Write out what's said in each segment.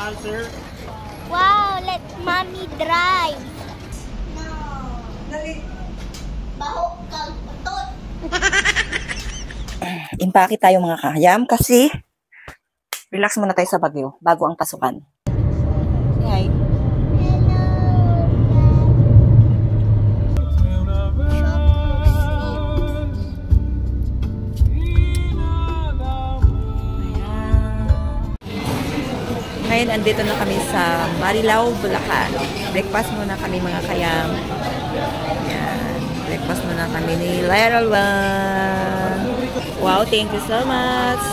on, sir. Wow, let mommy drive. No. Baho kang putot. Impake tayo mga kahayam kasi relax muna tayo sa Baguio bago ang pasukan. Hi. Ngayon, andito na kami sa Marilao, Bulacan. Breakfast muna kami mga kayam. Yan. Breakfast muna kami ni Lateral One. Wow, thank you so much.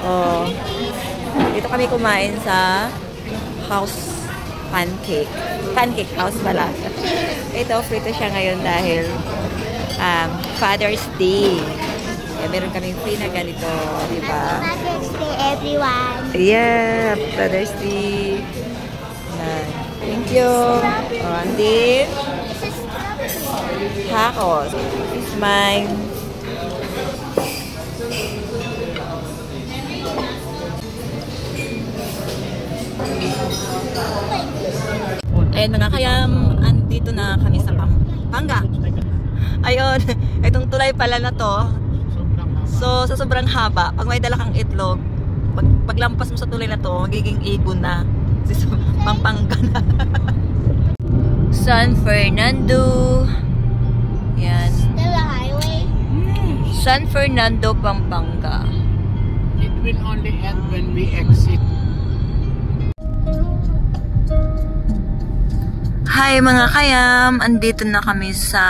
Oh, dito kami kumain sa house pancake. Pancake house pala. Ito, frito siya ngayon dahil Father's Day. Yeah, meron kaming free na ganito, di ba? Father's Day, everyone. Yeah, Father's Day. Yan. Thank you. Oh, and then, tacos. It's mine. Ayan mga kayam, andito na kami sa Pampanga. Ayun, itong tulay pala na to. So, sa sobrang haba, pag may dala kang itlog, paglampas mo sa tulay na to, magiging ibon na. Pampanga na. San Fernando. Yan. Still a highway? San Fernando, Pampanga. It will only end when we exit. Hi mga kayam, andito na kami sa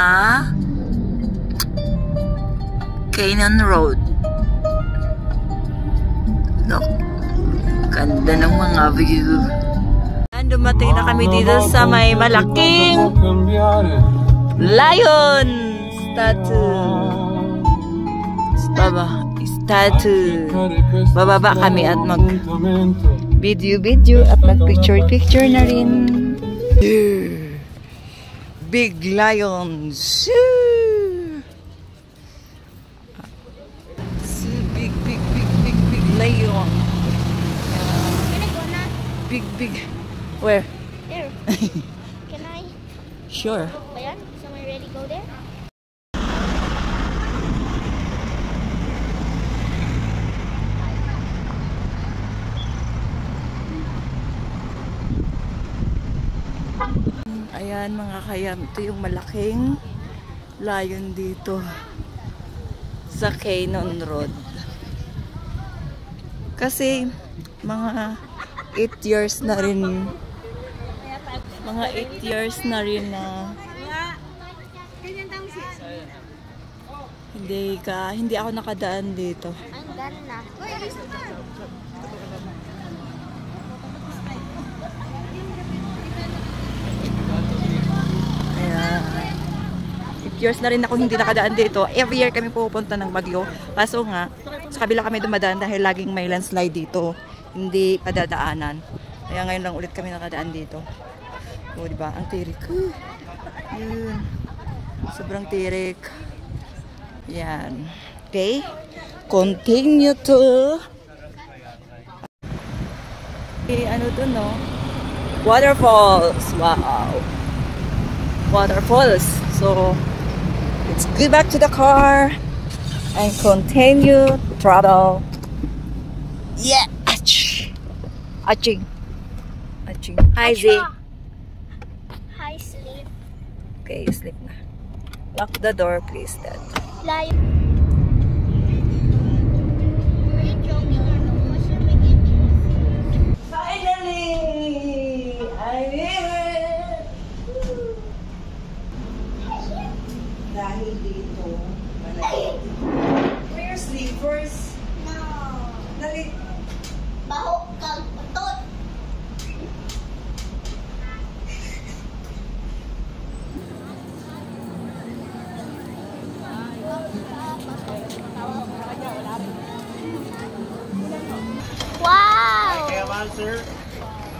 Canyon Road. Look, ganda ng mga view. Dumating na kami dito sa may malaking lion statue. Bababa kami at mag video at mag picture na rin. Big lions. Big lion. Big. Where? There. Can I? Sure. Ayan, someone ready go there? Ayan mga kayam, ito yung malaking lion dito sa Canyon Road. Kasi mga 8 years na rin na hindi ako nakadaan dito. Ang ganda. Ayan. 8 years na rin ako hindi nakadaan dito. Every year kami pupunta ng Baguio. Kaso nga, sa kabila kami dumadaan dahil laging may landslide dito. Hindi padadaanan. Kaya ngayon lang ulit kami nakadaan dito. O, diba? Ang tirik. Yun. Sobrang tirik. Yan. Okay? Continue to... Okay, ano to, no? Waterfalls. Wow. Waterfalls. So, let's go back to the car and continue travel. Yeah. Aching. Hi, Z. Hi, sleep. Okay, sleep na. Lock the door, please, Dad. Lion. Are you joking or no? What's your beginning? Finally! I made it! Dahil dito, malaki. Where sleepers? No. Dali. Baho kang putot. Wow! Come on, sir.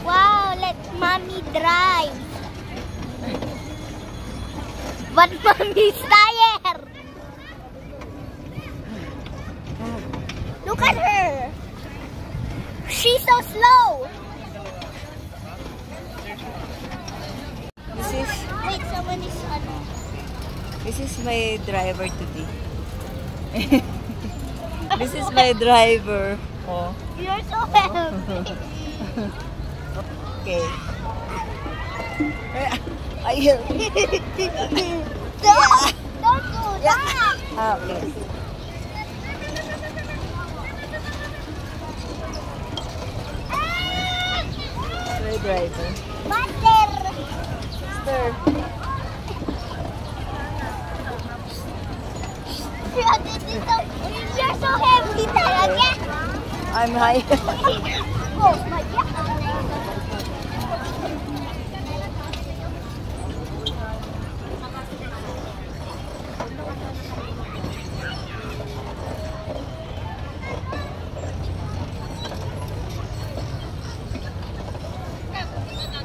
Wow, let mommy drive. But mommy's tired. Look at her. She's so slow. is Wait, someone is ano? this is my driver today. This is my driver. Oh. You're so heavy. Okay. Ayun. Don't do that. Ah, okay. My driver. Master. Sir. You're so heavy talaga. I'm high. Oh my God.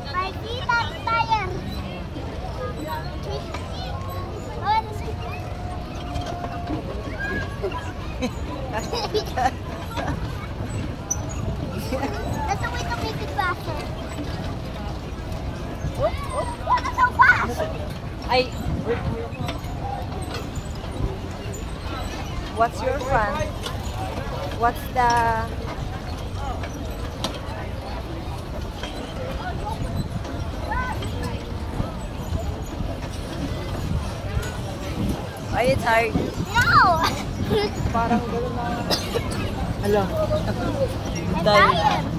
My feet are tired. That's a way to make it faster. That's so fast. What's your fun? What's the... Are you tired? No. Parang gano'n na... Hello. I'm tired.